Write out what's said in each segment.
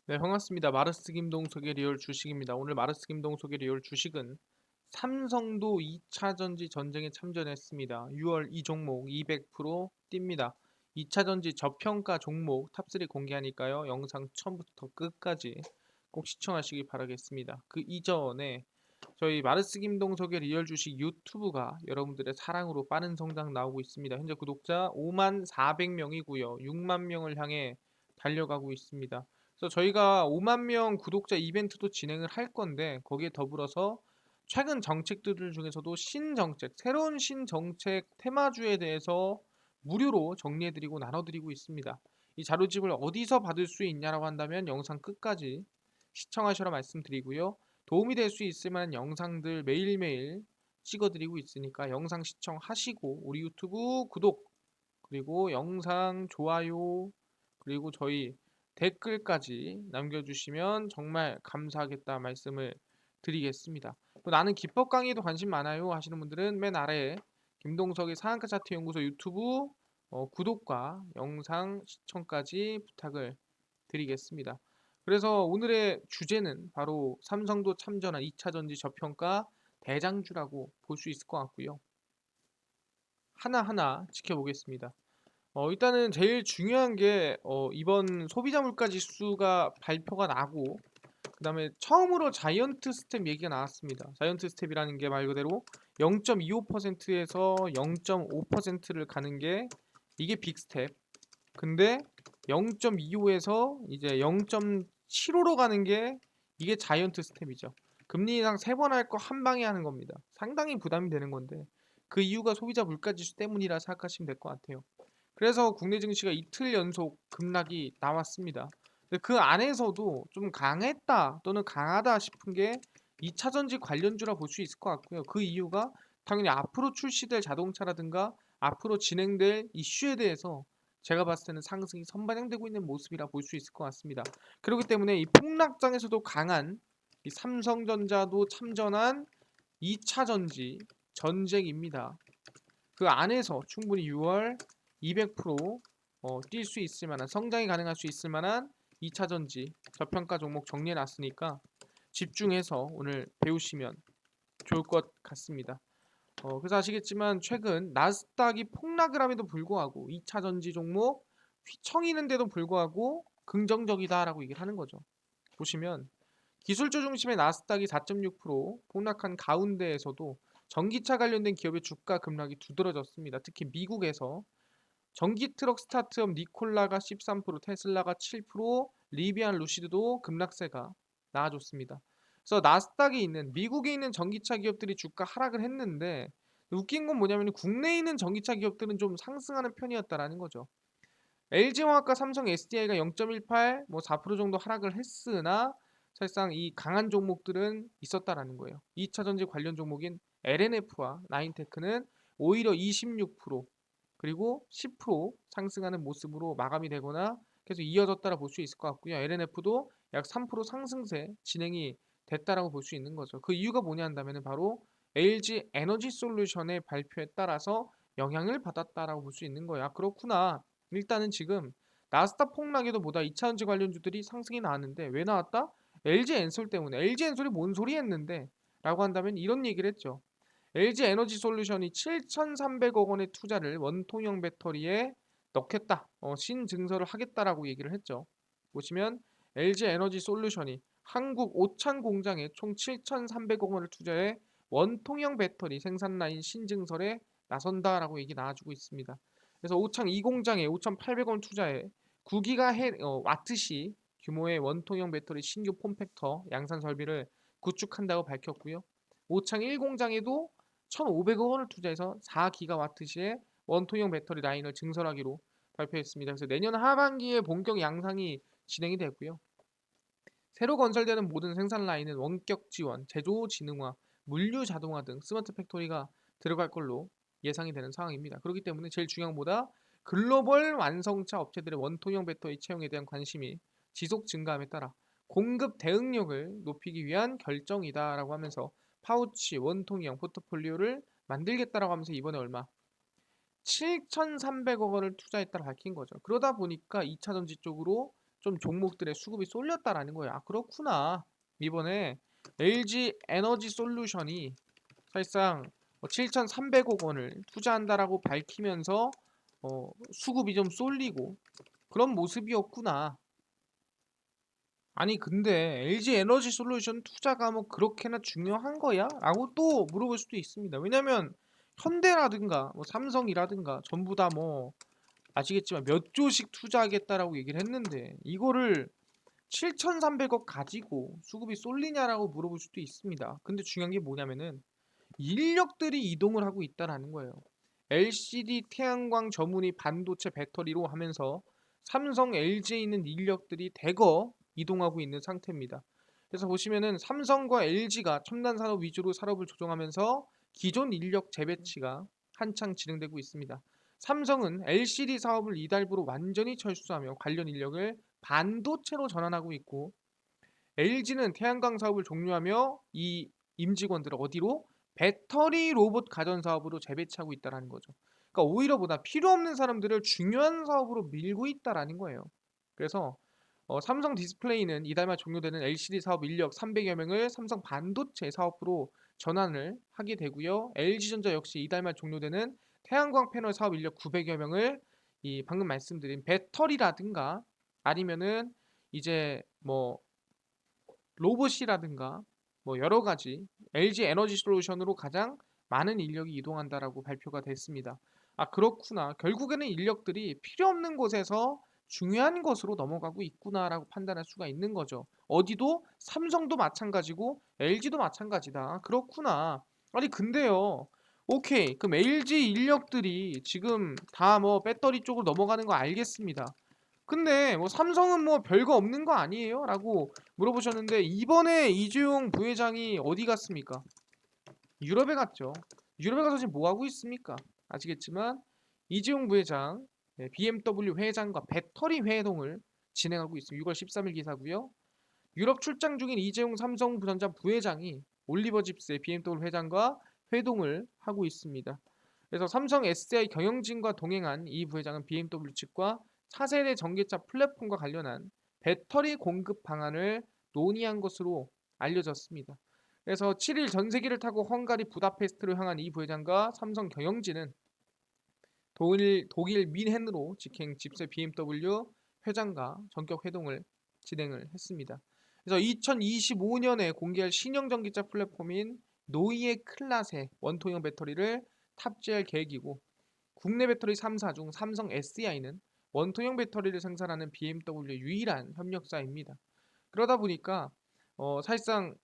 네, 반갑습니다. 마르스 김동석의 리얼 주식입니다. 오늘 마르스 김동석의 리얼 주식은 삼성도 2차 전지 전쟁에 참전했습니다. 6월 이 종목 200% 뜁니다. 2차 전지 저평가 종목 탑3 공개하니까요. 영상 처음부터 끝까지 꼭 시청하시기 바라겠습니다. 그 이전에 저희 마르스 김동석의 리얼 주식 유튜브가 여러분들의 사랑으로 빠른 성장 나오고 있습니다. 현재 구독자 5만 400명이고요. 6만 명을 향해 달려가고 있습니다. 그래서 저희가 5만 명 구독자 이벤트도 진행을 할 건데 거기에 더불어서 최근 정책들 중에서도 신정책, 새로운 신정책 테마주에 대해서 무료로 정리해드리고 나눠드리고 있습니다. 이 자료집을 어디서 받을 수 있냐라고 한다면 영상 끝까지 시청하시라 말씀드리고요. 도움이 될 수 있을 만한 영상들 매일매일 찍어드리고 있으니까 영상 시청하시고 우리 유튜브 구독 그리고 영상 좋아요 그리고 저희 댓글까지 남겨주시면 정말 감사하겠다 말씀을 드리겠습니다. 또 나는 기법 강의에도 관심 많아요 하시는 분들은 맨 아래에 김동석의 상한가 차트 연구소 유튜브 구독과 영상 시청까지 부탁을 드리겠습니다. 그래서 오늘의 주제는 바로 삼성도 참전한 2차 전지 저평가 대장주라고 볼 수 있을 것 같고요. 하나하나 지켜보겠습니다. 일단은 제일 중요한 게 이번 소비자 물가 지수가 발표가 나고 그다음에 처음으로 자이언트 스텝 얘기가 나왔습니다. 자이언트 스텝이라는 게 말 그대로 0.25%에서 0.5%를 가는 게 이게 빅 스텝. 근데 0.25에서 이제 0.75로 가는 게 이게 자이언트 스텝이죠. 금리 인상 3번 할 거 한 방에 하는 겁니다. 상당히 부담이 되는 건데 그 이유가 소비자 물가 지수 때문이라 생각하시면 될 것 같아요. 그래서 국내 증시가 이틀 연속 급락이 나왔습니다. 근데 그 안에서도 좀 강했다 또는 강하다 싶은 게 2차 전지 관련주라 볼 수 있을 것 같고요. 그 이유가 당연히 앞으로 출시될 자동차라든가 앞으로 진행될 이슈에 대해서 제가 봤을 때는 상승이 선반영되고 있는 모습이라 볼 수 있을 것 같습니다. 그렇기 때문에 이 폭락장에서도 강한 이 삼성전자도 참전한 2차 전지 전쟁입니다. 그 안에서 충분히 6월 200% 뛸 수 있을 만한 성장이 가능할 수 있을 만한 2차 전지 저평가 종목 정리해 놨으니까 집중해서 오늘 배우시면 좋을 것 같습니다. 그래서 아시겠지만 최근 나스닥이 폭락을 함에도 불구하고 2차 전지 종목 휘청이는데도 불구하고 긍정적이다라고 얘기를 하는 거죠. 보시면 기술주 중심의 나스닥이 4.6% 폭락한 가운데에서도 전기차 관련된 기업의 주가 급락이 두드러졌습니다. 특히 미국에서 전기 트럭 스타트업 니콜라가 13%, 테슬라가 7%, 리비안 루시드도 급락세가 나와줬습니다. 그래서 나스닥에 있는 미국에 있는 전기차 기업들이 주가 하락을 했는데 웃긴 건 뭐냐면 국내에 있는 전기차 기업들은 좀 상승하는 편이었다라는 거죠. LG화학과 삼성 SDI가 0.18, 뭐 4% 정도 하락을 했으나 사실상 이 강한 종목들은 있었다라는 거예요. 2차 전지 관련 종목인 LNF와 나인테크는 오히려 26% 그리고 10% 상승하는 모습으로 마감이 되거나 계속 이어졌다라 볼 수 있을 것 같고요. LNF도 약 3% 상승세 진행이 됐다라고 볼 수 있는 거죠. 그 이유가 뭐냐 한다면 바로 LG 에너지 솔루션의 발표에 따라서 영향을 받았다라고 볼 수 있는 거야. 그렇구나. 일단은 지금 나스닥 폭락에도 보다 2차 전지 관련주들이 상승이 나왔는데 왜 나왔다? LG 엔솔 때문에. LG 엔솔이 뭔 소리 했는데 라고 한다면 이런 얘기를 했죠. LG 에너지 솔루션이 7,300억 원의 투자를 원통형 배터리에 넣겠다. 신증설을 하겠다라고 얘기를 했죠. 보시면 LG 에너지 솔루션이 한국 오창 공장에 총 7,300억 원을 투자해 원통형 배터리 생산 라인 신증설에 나선다라고 얘기 나와주고 있습니다. 그래서 오창 이 공장에 5,800원 투자해 9기가 와트시 규모의 원통형 배터리 신규 폼팩터 양산 설비를 구축한다고 밝혔고요. 오창 1공장에도 1,500억 원을 투자해서 4기가와트시의 원통형 배터리 라인을 증설하기로 발표했습니다. 그래서 내년 하반기에 본격 양상이 진행이 되고요. 새로 건설되는 모든 생산 라인은 원격 지원, 제조 지능화, 물류 자동화 등 스마트 팩토리가 들어갈 걸로 예상이 되는 상황입니다. 그렇기 때문에 제일 중요한 것보다 글로벌 완성차 업체들의 원통형 배터리 채용에 대한 관심이 지속 증가함에 따라 공급 대응력을 높이기 위한 결정이다라고 하면서 파우치 원통형 포트폴리오를 만들겠다라고 하면서 이번에 얼마 7,300억 원을 투자했다고 밝힌 거죠. 그러다 보니까 2차 전지 쪽으로 좀 종목들의 수급이 쏠렸다라는 거예요. 아, 그렇구나. 이번에 LG 에너지 솔루션이 사실상 7,300억 원을 투자한다라고 밝히면서 수급이 좀 쏠리고 그런 모습이었구나. 아니 근데 LG 에너지 솔루션 투자가 뭐 그렇게나 중요한 거야? 라고 또 물어볼 수도 있습니다. 왜냐면 현대라든가 뭐 삼성이라든가 전부 다 뭐 아시겠지만 몇 조씩 투자하겠다라고 얘기를 했는데 이거를 7,300억 가지고 수급이 쏠리냐라고 물어볼 수도 있습니다. 근데 중요한 게 뭐냐면은 인력들이 이동을 하고 있다라는 거예요. LCD 태양광 전문이 반도체 배터리로 하면서 삼성, LG에 있는 인력들이 대거 이동하고 있는 상태입니다. 그래서 보시면은 삼성과 LG가 첨단 산업 위주로 산업을 조정하면서 기존 인력 재배치가 한창 진행되고 있습니다. 삼성은 LCD 사업을 이달부로 완전히 철수하며 관련 인력을 반도체로 전환하고 있고 LG는 태양광 사업을 종료하며 이 임직원들을 어디로? 배터리 로봇 가전 사업으로 재배치하고 있다는 거죠. 그러니까 오히려 보다 필요 없는 사람들을 중요한 사업으로 밀고 있다는 거예요. 그래서 삼성 디스플레이는 이달 말 종료되는 LCD 사업 인력 300여 명을 삼성 반도체 사업부로 전환을 하게 되고요. LG전자 역시 이달 말 종료되는 태양광 패널 사업 인력 900여 명을 이 방금 말씀드린 배터리라든가 아니면은 이제 뭐 로봇이라든가 뭐 여러 가지 LG 에너지 솔루션으로 가장 많은 인력이 이동한다라고 발표가 됐습니다. 아, 그렇구나. 결국에는 인력들이 필요 없는 곳에서 중요한 것으로 넘어가고 있구나라고 판단할 수가 있는 거죠. 어디도 삼성도 마찬가지고 LG도 마찬가지다. 아, 그렇구나. 아니 근데요. 오케이. 그럼 LG 인력들이 지금 다 뭐 배터리 쪽으로 넘어가는 거 알겠습니다. 근데 뭐 삼성은 뭐 별거 없는 거 아니에요? 라고 물어보셨는데 이번에 이재용 부회장이 어디 갔습니까? 유럽에 갔죠. 유럽에 가서 지금 뭐 하고 있습니까? 아시겠지만 이재용 부회장 BMW 회장과 배터리 회동을 진행하고 있습니다. 6월 13일 기사고요. 유럽 출장 중인 이재용 삼성전자 부회장이 올리버 집스의 BMW 회장과 회동을 하고 있습니다. 그래서 삼성 SDI 경영진과 동행한 이 부회장은 BMW 측과 차세대 전기차 플랫폼과 관련한 배터리 공급 방안을 논의한 것으로 알려졌습니다. 그래서 7일 전세기를 타고 헝가리 부다페스트로 향한 이 부회장과 삼성 경영진은 독일 민헨으로 직행 집세 BMW 회장과 전격 회동을 진행을 했습니다. 그래서 2025년에 공개할 신형 전기차 플랫폼인 노이의 클라세 원통형 배터리를 탑재할 계획이고 국내 배터리 3사 중 삼성 SDI는 원통형 배터리를 생산하는 BMW 유일한 협력사입니다. 그러다 보니까 사실상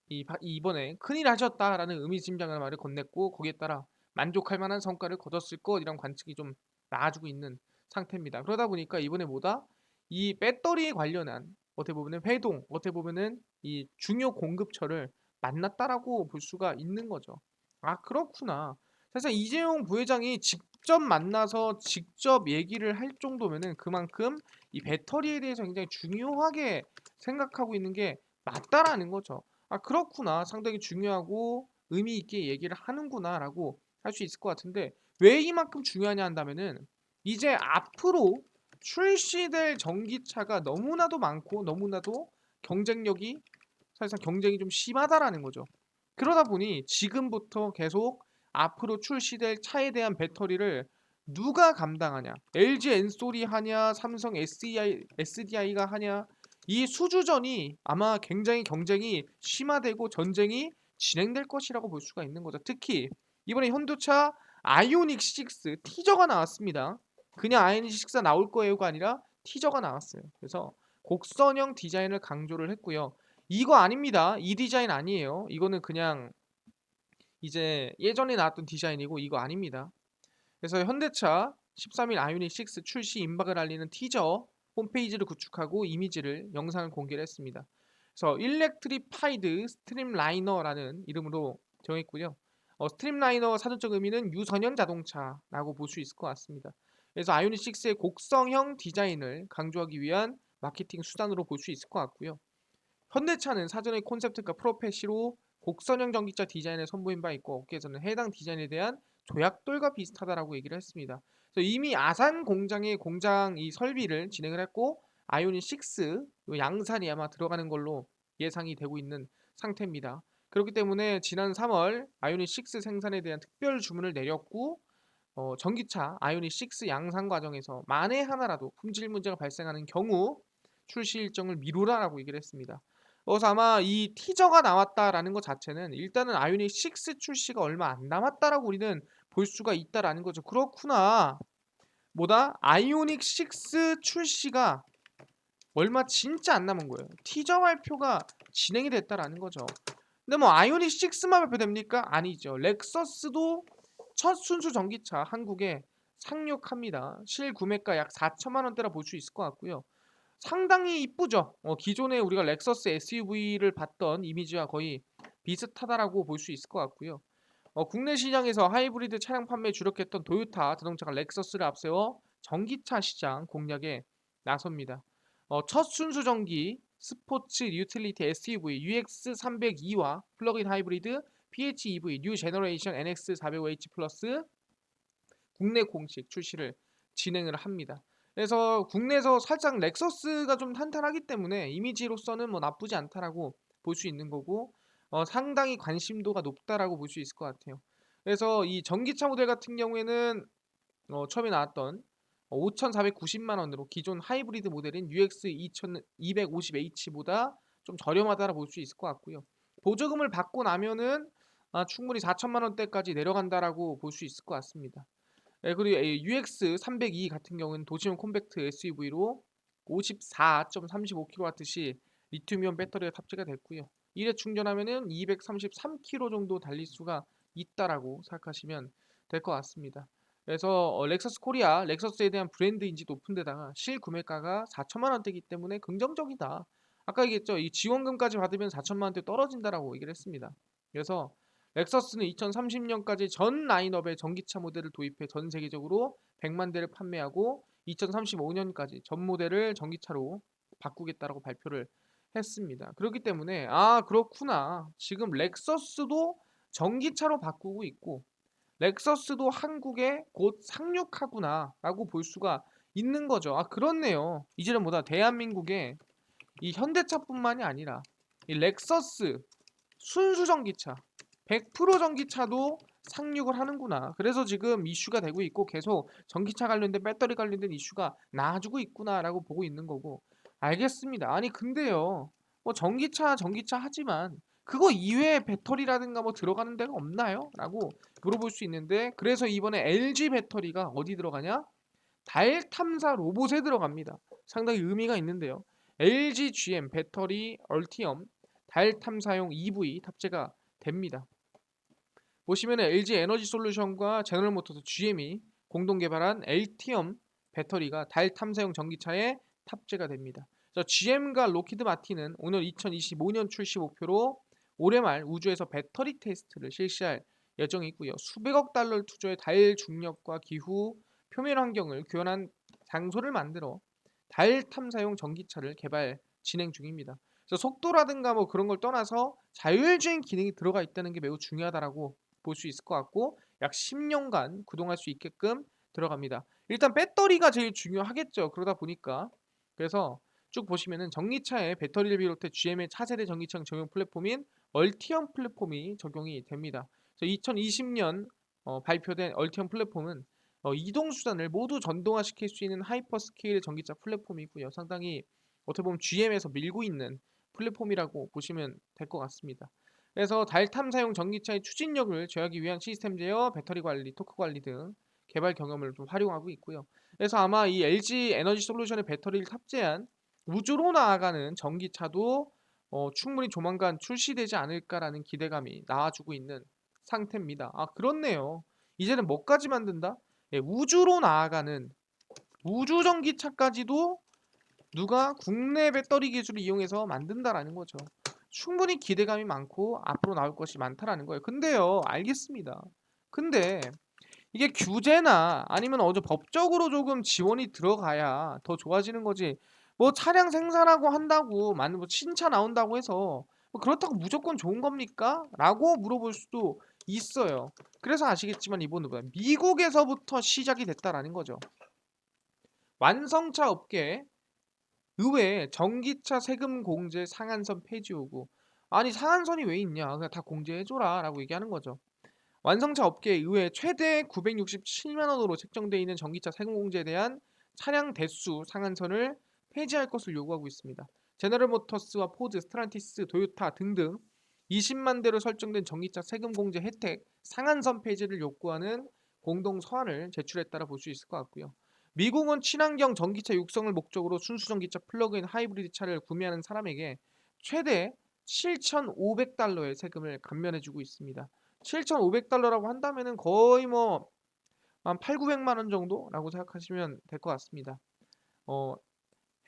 이번에 큰일 하셨다라는 의미심장한 말을 건넸고 거기에 따라 만족할 만한 성과를 거뒀을 것이란 관측이 좀 나아지고 있는 상태입니다. 그러다 보니까 이번에 뭐다? 이 배터리에 관련한 어떻게 보면은 회동, 어떻게 보면은 이 중요 공급처를 만났다라고 볼 수가 있는 거죠. 아, 그렇구나. 사실 이재용 부회장이 직접 만나서 직접 얘기를 할 정도면은 그만큼 이 배터리에 대해서 굉장히 중요하게 생각하고 있는 게 맞다라는 거죠. 아, 그렇구나. 상당히 중요하고 의미 있게 얘기를 하는구나라고 할 수 있을 것 같은데 왜 이만큼 중요하냐 한다면은 이제 앞으로 출시될 전기차가 너무나도 많고 너무나도 경쟁력이 사실상 경쟁이 좀 심하다라는 거죠. 그러다 보니 지금부터 계속 앞으로 출시될 차에 대한 배터리를 누가 감당하냐? LG 엔솔이 하냐? 삼성 SDI가 하냐? 이 수주전이 아마 굉장히 경쟁이 심화되고 전쟁이 진행될 것이라고 볼 수가 있는 거죠. 특히 이번에 현대차 아이오닉 6 티저가 나왔습니다. 그냥 아이오닉 6가 나올 거예요가 아니라 티저가 나왔어요. 그래서 곡선형 디자인을 강조를 했고요. 이거 아닙니다. 이 디자인 아니에요. 이거는 그냥 이제 예전에 나왔던 디자인이고 이거 아닙니다. 그래서 현대차 13일 아이오닉 6 출시 임박을 알리는 티저 홈페이지를 구축하고 이미지를 영상을 공개를 했습니다. 그래서 일렉트리파이드 스트림라이너라는 이름으로 정했고요. 스트림라이너 사전적 의미는 유선형 자동차라고 볼 수 있을 것 같습니다. 그래서 아이오닉 6의 곡성형 디자인을 강조하기 위한 마케팅 수단으로 볼 수 있을 것 같고요. 현대차는 사전의 콘셉트가 프로페시로 곡선형 전기차 디자인을 선보인 바 있고 업계에서는 해당 디자인에 대한 조약돌과 비슷하다라고 얘기를 했습니다. 그래서 이미 아산 공장의 공장 이 설비를 진행을 했고 아이오닉 6 요 양산이 아마 들어가는 걸로 예상이 되고 있는 상태입니다. 그렇기 때문에 지난 3월 아이오닉 6 생산에 대한 특별 주문을 내렸고 전기차 아이오닉 6 양산 과정에서 만에 하나라도 품질 문제가 발생하는 경우 출시 일정을 미루라라고 얘기를 했습니다. 그래서 아마 이 티저가 나왔다라는 것 자체는 일단은 아이오닉 6 출시가 얼마 안 남았다라고 우리는 볼 수가 있다라는 거죠. 그렇구나. 뭐다? 아이오닉 6 출시가 얼마 진짜 안 남은 거예요. 티저 발표가 진행이 됐다라는 거죠. 근데 뭐 아이오닉 6만 발표됩니까? 아니죠. 렉서스도 첫 순수 전기차 한국에 상륙합니다. 실구매가 약 4천만 원대라 볼 수 있을 것 같고요. 상당히 이쁘죠. 기존에 우리가 렉서스 SUV를 봤던 이미지와 거의 비슷하다라고 볼 수 있을 것 같고요. 국내 시장에서 하이브리드 차량 판매에 주력했던 도요타 자동차가 렉서스를 앞세워 전기차 시장 공략에 나섭니다. 첫 순수 전기 스포츠 유틸리티 SUV UX302와 플러그인 하이브리드 PHEV 뉴 제너레이션 NX405H 플러스 국내 공식 출시를 진행을 합니다. 그래서 국내에서 살짝 렉서스가 좀 탄탄하기 때문에 이미지로서는 뭐 나쁘지 않다라고 볼 수 있는 거고 상당히 관심도가 높다라고 볼 수 있을 것 같아요. 그래서 이 전기차 모델 같은 경우에는 처음에 나왔던 5,490만 원으로 기존 하이브리드 모델인 UX 2250H보다 좀 저렴하다라고 볼 수 있을 것 같고요. 보조금을 받고 나면은 충분히 4천만 원대까지 내려간다라고 볼 수 있을 것 같습니다. 예, 그리고 UX 302 같은 경우는 도시용 콤팩트 SUV로 54.35kWh 리튬이온 배터리가 탑재가 됐고요. 1회 충전하면은 233km 정도 달릴 수가 있다라고 생각하시면 될 것 같습니다. 그래서 렉서스 코리아, 렉서스에 대한 브랜드 인지 높은 데다가 실구매가가 4천만 원대이기 때문에 긍정적이다. 아까 얘기했죠. 이 지원금까지 받으면 4천만 원대 떨어진다라고 얘기를 했습니다. 그래서 렉서스는 2030년까지 전 라인업의 전기차 모델을 도입해 전 세계적으로 100만 대를 판매하고 2035년까지 전 모델을 전기차로 바꾸겠다라고 발표를 했습니다. 그렇기 때문에 그렇구나. 지금 렉서스도 전기차로 바꾸고 있고 렉서스도 한국에 곧 상륙하구나라고 볼 수가 있는 거죠. 그렇네요. 이제는 뭐다 대한민국에 이 현대차뿐만이 아니라 이 렉서스 순수 전기차 100% 전기차도 상륙을 하는구나. 그래서 지금 이슈가 되고 있고 계속 전기차 관련된 배터리 관련된 이슈가 나와주고 있구나라고 보고 있는 거고. 알겠습니다. 아니 근데요. 뭐 전기차 하지만 그거 이외에 배터리라든가 뭐 들어가는 데가 없나요? 라고 물어볼 수 있는데 그래서 이번에 LG 배터리가 어디 들어가냐? 달 탐사 로봇에 들어갑니다. 상당히 의미가 있는데요. LG GM 배터리 얼티엄 달 탐사용 EV 탑재가 됩니다. 보시면 LG 에너지 솔루션과 제너럴모터스 GM이 공동 개발한 LT엄 배터리가 달 탐사용 전기차에 탑재가 됩니다. GM과 로키드 마틴은 오늘 2025년 출시 목표로 올해 말 우주에서 배터리 테스트를 실시할 예정이고요. 수백억 달러를 투자해 달 중력과 기후, 표면 환경을 구현한 장소를 만들어 달 탐사용 전기차를 개발 진행 중입니다. 그래서 속도라든가 뭐 그런 걸 떠나서 자율주행 기능이 들어가 있다는 게 매우 중요하다라고 볼 수 있을 것 같고 약 10년간 구동할 수 있게끔 들어갑니다. 일단 배터리가 제일 중요하겠죠. 그러다 보니까 그래서 쭉 보시면은 전기차에 배터리를 비롯해 GM의 차세대 전기차 전용 플랫폼인 얼티엄 플랫폼이 적용이 됩니다. 2020년 발표된 얼티엄 플랫폼은 이동 수단을 모두 전동화시킬 수 있는 하이퍼 스케일 전기차 플랫폼이고요. 상당히 어떻게 보면 GM에서 밀고 있는 플랫폼이라고 보시면 될 것 같습니다. 그래서 달 탐사용 전기차의 추진력을 제어하기 위한 시스템 제어, 배터리 관리, 토크 관리 등 개발 경험을 좀 활용하고 있고요. 그래서 아마 이 LG 에너지 솔루션의 배터리를 탑재한 우주로 나아가는 전기차도 충분히 조만간 출시되지 않을까라는 기대감이 나와주고 있는 상태입니다. 그렇네요. 이제는 뭐까지 만든다? 예, 우주로 나아가는 우주 전기차까지도 누가 국내 배터리 기술을 이용해서 만든다라는 거죠. 충분히 기대감이 많고 앞으로 나올 것이 많다라는 거예요. 근데요, 알겠습니다. 근데 이게 규제나 아니면 법적으로 조금 지원이 들어가야 더 좋아지는 거지. 뭐 차량 생산하고 한다고 뭐 신차 나온다고 해서 뭐 그렇다고 무조건 좋은 겁니까? 라고 물어볼 수도 있어요. 그래서 아시겠지만 이번에 미국에서부터 시작이 됐다라는 거죠. 완성차 업계 의외에 전기차 세금 공제 상한선 폐지 요구. 아니 상한선이 왜 있냐? 그냥 다 공제해 줘라라고 얘기하는 거죠. 완성차 업계 의회 최대 967만 원으로 책정돼 있는 전기차 세금 공제에 대한 차량 대수 상한선을 폐지할 것을 요구하고 있습니다. 제너럴 모터스와 포드, 스트란티스, 도요타 등등 20만 대로 설정된 전기차 세금 공제 혜택 상한선 폐지를 요구하는 공동 서한을 제출했다라 볼 수 있을 것 같고요. 미국은 친환경 전기차 육성을 목적으로 순수 전기차 플러그인 하이브리드 차를 구매하는 사람에게 최대 7,500달러의 세금을 감면해주고 있습니다. 7,500달러라고 한다면은 거의 뭐 한 8, 900만 원 정도라고 생각하시면 될 것 같습니다. 어,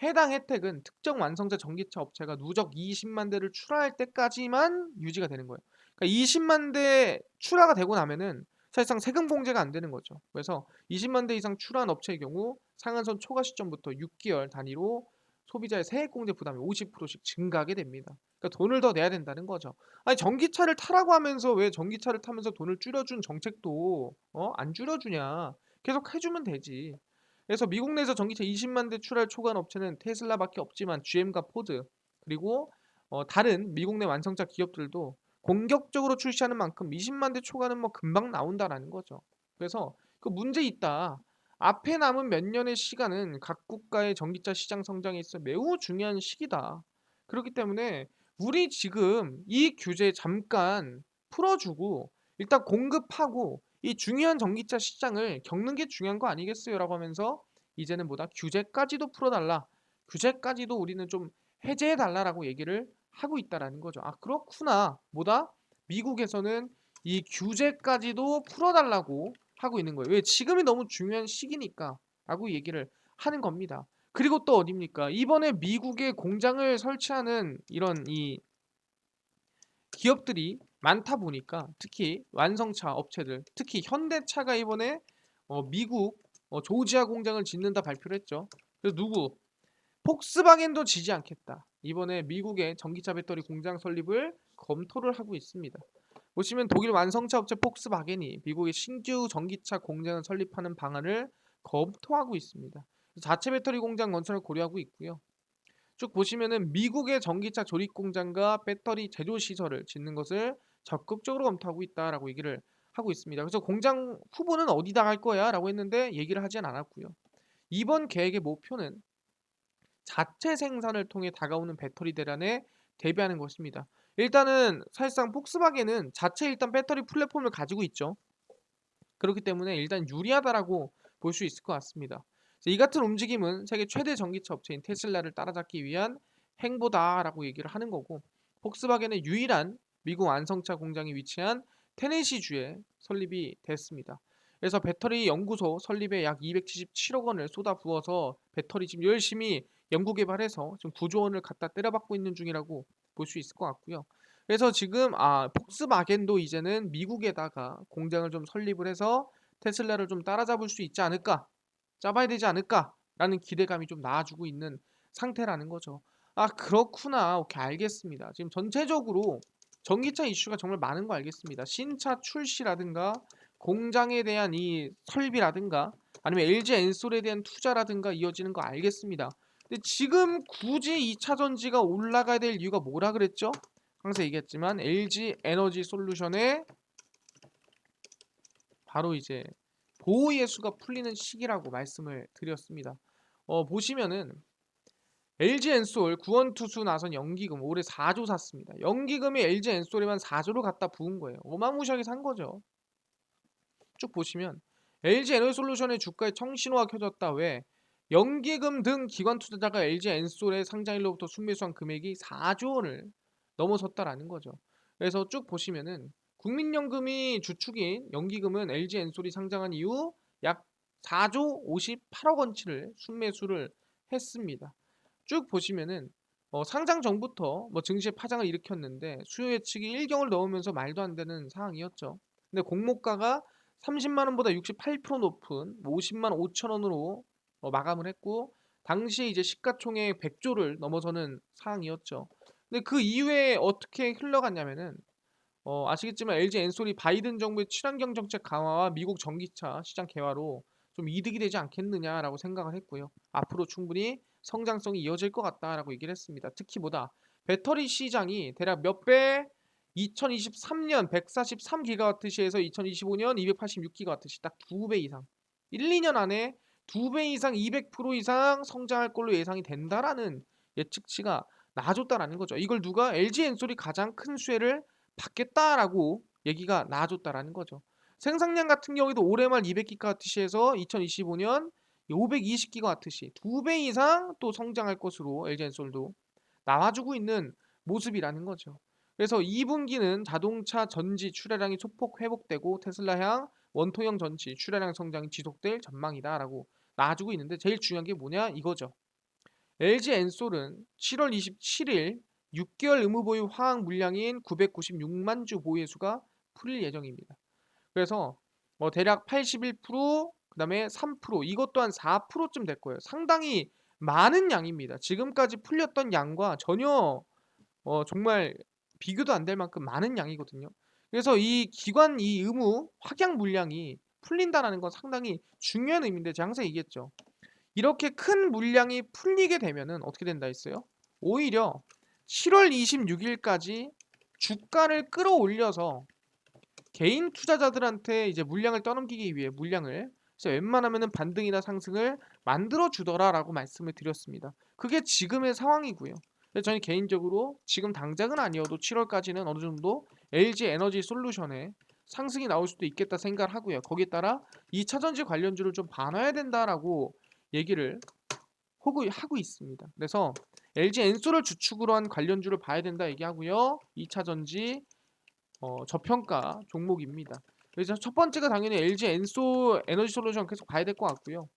해당 혜택은 특정 완성차 전기차 업체가 누적 20만 대를 출하할 때까지만 유지가 되는 거예요. 그러니까 20만 대 출하가 되고 나면은 사실상 세금 공제가 안 되는 거죠. 그래서 20만 대 이상 출하한 업체의 경우 상한선 초과 시점부터 6개월 단위로 소비자의 세액 공제 부담이 50%씩 증가하게 됩니다. 그러니까 돈을 더 내야 된다는 거죠. 아니 전기차를 타라고 하면서 왜 전기차를 타면서 돈을 줄여준 정책도 안 줄여주냐? 계속 해주면 되지. 그래서 미국 내에서 전기차 20만 대 출하를 초과한 업체는 테슬라밖에 없지만 GM과 포드 그리고 다른 미국 내 완성차 기업들도 공격적으로 출시하는 만큼 20만 대 초과는 뭐 금방 나온다라는 거죠. 그래서 그 문제 있다. 앞에 남은 몇 년의 시간은 각 국가의 전기차 시장 성장에 있어 매우 중요한 시기다. 그렇기 때문에 우리 지금 이 규제 잠깐 풀어주고 일단 공급하고 이 중요한 전기차 시장을 겪는 게 중요한 거 아니겠어요? 라고 하면서 이제는 뭐다? 규제까지도 풀어달라. 규제까지도 우리는 좀 해제해달라라고 얘기를 하고 있다라는 거죠. 아, 그렇구나. 뭐다? 미국에서는 이 규제까지도 풀어달라고 하고 있는 거예요. 왜? 지금이 너무 중요한 시기니까 라고 얘기를 하는 겁니다. 그리고 또 어딥니까? 이번에 미국에 공장을 설치하는 이런 이 기업들이 많다 보니까 특히 완성차 업체들, 특히 현대차가 이번에 미국 조지아 공장을 짓는다 발표를 했죠. 그래서 누구? 폭스바겐도 지지 않겠다. 이번에 미국의 전기차 배터리 공장 설립을 검토를 하고 있습니다. 보시면 독일 완성차 업체 폭스바겐이 미국의 신규 전기차 공장을 설립하는 방안을 검토하고 있습니다. 자체 배터리 공장 건설을 고려하고 있고요. 쭉 보시면은 미국의 전기차 조립 공장과 배터리 제조 시설을 짓는 것을 적극적으로 검토하고 있다라고 얘기를 하고 있습니다. 그래서 공장 후보는 어디다 갈 거야라고 했는데 얘기를 하진 않았고요. 이번 계획의 목표는 자체 생산을 통해 다가오는 배터리 대란에 대비하는 것입니다. 일단은 사실상 폭스바겐은 자체 일단 배터리 플랫폼을 가지고 있죠. 그렇기 때문에 일단 유리하다라고 볼 수 있을 것 같습니다. 이 같은 움직임은 세계 최대 전기차 업체인 테슬라를 따라잡기 위한 행보다라고 얘기를 하는 거고, 폭스바겐의 유일한 미국 완성차 공장이 위치한 테네시주에 설립이 됐습니다. 그래서 배터리 연구소 설립에 약 277억 원을 쏟아부어서 배터리 지금 열심히 연구 개발해서 지금 9조 원을 갖다 때려박고 있는 중이라고 볼 수 있을 것 같고요. 그래서 지금 폭스바겐도 이제는 미국에다가 공장을 좀 설립을 해서 테슬라를 좀 따라잡을 수 있지 않을까? 잡아야 되지 않을까라는 기대감이 좀 나아지고 있는 상태라는 거죠. 아, 그렇구나. 오케이, 알겠습니다. 지금 전체적으로 전기차 이슈가 정말 많은 거 알겠습니다. 신차 출시라든가 공장에 대한 이 설비라든가 아니면 LG 엔솔에 대한 투자라든가 이어지는 거 알겠습니다. 근데 지금 굳이 2차 전지가 올라가야 될 이유가 뭐라 그랬죠? 항상 얘기했지만 LG 에너지 솔루션의 바로 이제 보호 예수가 풀리는 시기라고 말씀을 드렸습니다. 보시면은 LG 엔솔 구원투수 나선 연기금 올해 4조 샀습니다. 연기금이 LG 엔솔에만 4조를 갖다 부은 거예요. 어마무시하게 산 거죠. 쭉 보시면 LG 에너지 솔루션의 주가에 청신호가 켜졌다. 왜? 연기금 등 기관 투자자가 LG 엔솔의 상장일로부터 순매수한 금액이 4조 원을 넘어섰다라는 거죠. 그래서 쭉 보시면은 국민연금이 주축인 연기금은 LG 엔솔이 상장한 이후 약 4조 58억 원치를 순매수를 했습니다. 쭉 보시면은 상장 전부터 뭐 증시에 파장을 일으켰는데 수요 예측이 일경을 넣으면서 말도 안 되는 상황이었죠. 근데 공모가가 30만 원보다 68% 높은 50만 5천 원으로 마감을 했고 당시에 이제 시가총액 100조를 넘어서는 상황이었죠. 근데 그 이후에 어떻게 흘러갔냐면은 아시겠지만 LG 엔솔이 바이든 정부의 친환경 정책 강화와 미국 전기차 시장 개화로 좀 이득이 되지 않겠느냐라고 생각을 했고요. 앞으로 충분히 성장성이 이어질 것 같다라고 얘기를 했습니다. 특히 뭐다? 배터리 시장이 대략 몇 배? 2023년 143GWh에서 2025년 286GWh 딱 2배 이상. 1, 2년 안에 2배 이상 200% 이상 성장할 걸로 예상이 된다라는 예측치가 나와줬다라는 거죠. 이걸 누가 LG 엔솔이 가장 큰 수혜를 받겠다라고 얘기가 나와줬다라는 거죠. 생산량 같은 경우에도 올해 말 200GWh에서 2025년 520GWh 2배 이상 또 성장할 것으로 LG 엔솔도 나와주고 있는 모습이라는 거죠. 그래서 2분기는 자동차 전지 출하량이 소폭 회복되고 테슬라향 원통형 전지 출하량 성장이 지속될 전망이다라고 나와주고 있는데 제일 중요한 게 뭐냐 이거죠. LG 엔솔은 7월 27일 6개월 의무 보유 화학 물량인 996만 주 보유수가 풀릴 예정입니다. 그래서 대략 81%, 그다음에 3%, 이것 또한 4%쯤 될 거예요. 상당히 많은 양입니다. 지금까지 풀렸던 양과 전혀 정말 비교도 안 될 만큼 많은 양이거든요. 그래서 이 기관 이 의무 확약 물량이 풀린다라는 건 상당히 중요한 의미인데 제가 항상 얘기했죠. 이렇게 큰 물량이 풀리게 되면은 어떻게 된다 했어요? 오히려 7월 26일까지 주가를 끌어올려서 개인 투자자들한테 이제 물량을 떠넘기기 위해 물량을 그래서 웬만하면은 반등이나 상승을 만들어 주더라라고 말씀을 드렸습니다. 그게 지금의 상황이고요. 그래서 저는 개인적으로 지금 당장은 아니어도 7월까지는 어느 정도 LG 에너지 솔루션에 상승이 나올 수도 있겠다 생각을 하고요. 거기에 따라 2차 전지 관련주를 좀 봐놔야 된다라고 얘기를 하고 있습니다. 그래서 LG 엔솔을 주축으로 한 관련주를 봐야 된다 얘기하고요. 2차 전지 저평가 종목입니다. 그래서 첫 번째가 당연히 LG 엔소 에너지 솔루션 계속 봐야 될 것 같고요.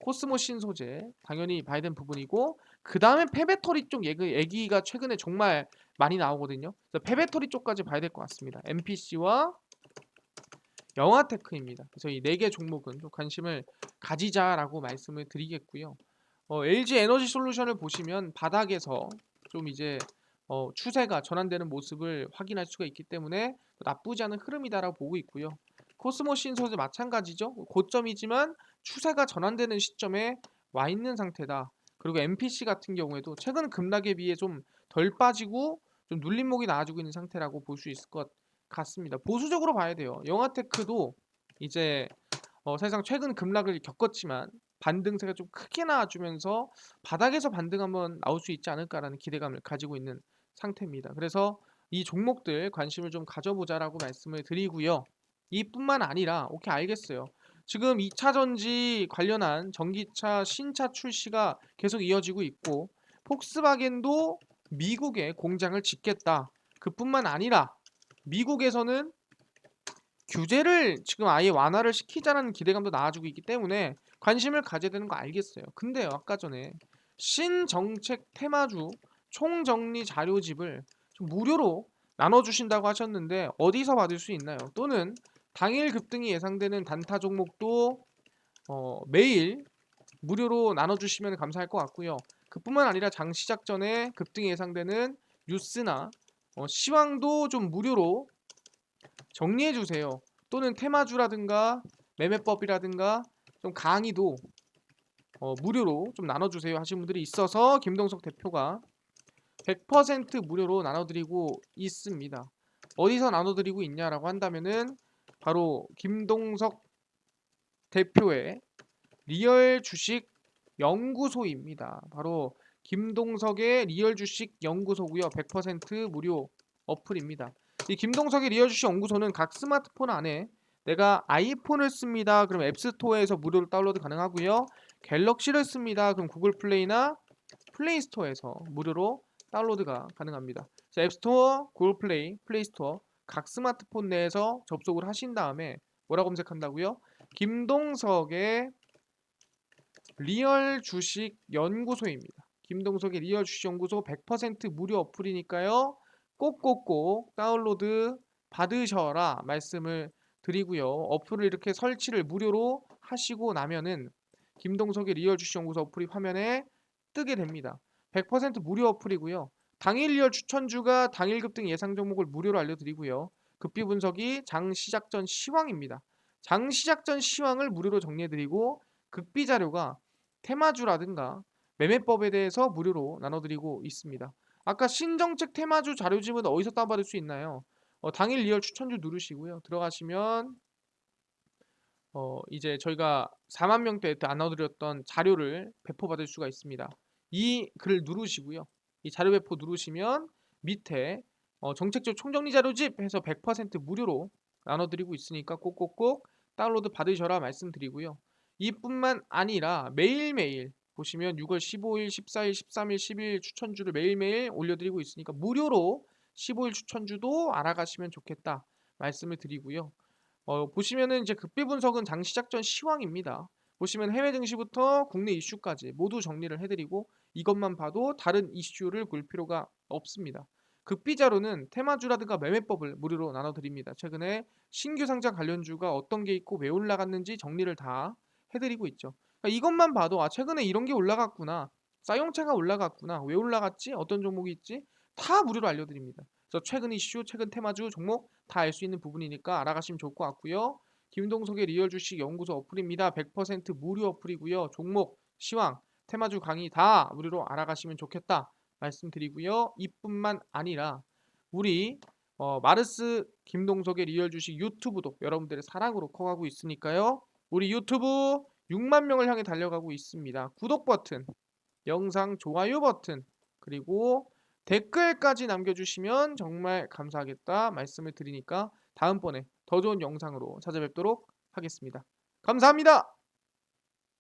코스모 신소재 당연히 봐야 되는 부분이고 그 다음에 폐배터리 쪽 얘기가 최근에 정말 많이 나오거든요. 그래서 폐배터리 쪽까지 봐야 될 것 같습니다. MPC와 영화테크입니다. 그래서 이 네 개 종목은 좀 관심을 가지자라고 말씀을 드리겠고요. LG 에너지 솔루션을 보시면 바닥에서 좀 이제 추세가 전환되는 모습을 확인할 수가 있기 때문에 나쁘지 않은 흐름이다라고 보고 있고요. 코스모 신소재 마찬가지죠. 고점이지만 추세가 전환되는 시점에 와 있는 상태다. 그리고 MPC 같은 경우에도 최근 급락에 비해 좀 덜 빠지고 좀 눌림목이 나와주고 있는 상태라고 볼 수 있을 것 같습니다. 보수적으로 봐야 돼요. 영화테크도 이제 사실상 최근 급락을 겪었지만 반등세가 좀 크게 나와주면서 바닥에서 반등 한번 나올 수 있지 않을까라는 기대감을 가지고 있는 상태입니다. 그래서 이 종목들 관심을 좀 가져보자라고 말씀을 드리고요. 이뿐만 아니라 오케이 알겠어요. 지금 2차 전지 관련한 전기차 신차 출시가 계속 이어지고 있고 폭스바겐도 미국에 공장을 짓겠다. 그뿐만 아니라 미국에서는 규제를 지금 아예 완화를 시키자는 기대감도 나와주고 있기 때문에 관심을 가져야 되는 거 알겠어요. 근데요, 아까 전에 신정책 테마주 총정리 자료집을 좀 무료로 나눠주신다고 하셨는데 어디서 받을 수 있나요? 또는 당일 급등이 예상되는 단타 종목도 매일 무료로 나눠주시면 감사할 것 같고요. 그뿐만 아니라 장 시작 전에 급등이 예상되는 뉴스나 시황도 좀 무료로 정리해 주세요. 또는 테마주라든가 매매법이라든가 좀 강의도 무료로 좀 나눠주세요 하신 분들이 있어서 김동석 대표가 100% 무료로 나눠드리고 있습니다. 어디서 나눠드리고 있냐라고 한다면은 바로 김동석 대표의 리얼 주식 연구소입니다. 바로 김동석의 리얼 주식 연구소고요. 100% 무료 어플입니다. 이 김동석의 리얼 주식 연구소는 각 스마트폰 안에 내가 아이폰을 씁니다. 그럼 앱스토어에서 무료로 다운로드 가능하고요. 갤럭시를 씁니다. 그럼 구글 플레이나 플레이 스토어에서 무료로 다운로드가 가능합니다. 앱스토어, 구글 플레이, 플레이 스토어 각 스마트폰 내에서 접속을 하신 다음에 뭐라고 검색한다고요? 김동석의 리얼 주식 연구소입니다. 김동석의 리얼 주식 연구소 100% 무료 어플이니까요. 꼭꼭꼭 다운로드 받으셔라 말씀을 드리고요. 어플을 이렇게 설치를 무료로 하시고 나면은 김동석의 리얼 주식 연구소 어플이 화면에 뜨게 됩니다. 100% 무료 어플이고요. 당일 리얼 추천주가 당일 급등 예상 종목을 무료로 알려드리고요. 급비 분석이 장 시작 전 시황입니다. 장 시작 전 시황을 무료로 정리해드리고 극비 자료가 테마주라든가 매매법에 대해서 무료로 나눠드리고 있습니다. 아까 신정책 테마주 자료집은 어디서 다운받을 수 있나요? 당일 리얼 추천주 누르시고요. 들어가시면 이제 저희가 4만 명대 때 나눠드렸던 자료를 배포받을 수가 있습니다. 이 글을 누르시고요. 이 자료 배포 누르시면 밑에 정책적 총정리 자료집 해서 100% 무료로 나눠드리고 있으니까 꼭꼭꼭 다운로드 받으셔라 말씀드리고요. 이뿐만 아니라 매일매일 보시면 6월 15일, 14일, 13일, 10일 추천주를 매일매일 올려드리고 있으니까 무료로 15일 추천주도 알아가시면 좋겠다 말씀을 드리고요. 보시면은 이제 급비 분석은 장 시작 전 시황입니다. 보시면 해외 증시부터 국내 이슈까지 모두 정리를 해드리고 이것만 봐도 다른 이슈를 볼 필요가 없습니다. 급비 자료는 테마주라든가 매매법을 무료로 나눠드립니다. 최근에 신규 상장 관련주가 어떤 게 있고 왜 올라갔는지 정리를 다 해드리고 있죠. 그러니까 이것만 봐도 최근에 이런 게 올라갔구나. 쌍용차가 올라갔구나. 왜 올라갔지? 어떤 종목이 있지? 다 무료로 알려드립니다. 그래서 최근 이슈, 최근 테마주 종목 다 알 수 있는 부분이니까 알아가시면 좋을 것 같고요. 김동석의 리얼 주식 연구소 어플입니다. 100% 무료 어플이고요. 종목, 시황, 테마주 강의 다 무료로 알아가시면 좋겠다 말씀드리고요. 이뿐만 아니라 우리 마르스 김동석의 리얼 주식 유튜브도 여러분들의 사랑으로 커가고 있으니까요. 우리 유튜브 6만 명을 향해 달려가고 있습니다. 구독 버튼, 영상 좋아요 버튼, 그리고 댓글까지 남겨주시면 정말 감사하겠다 말씀을 드리니까 다음번에 더 좋은 영상으로 찾아뵙도록 하겠습니다. 감사합니다.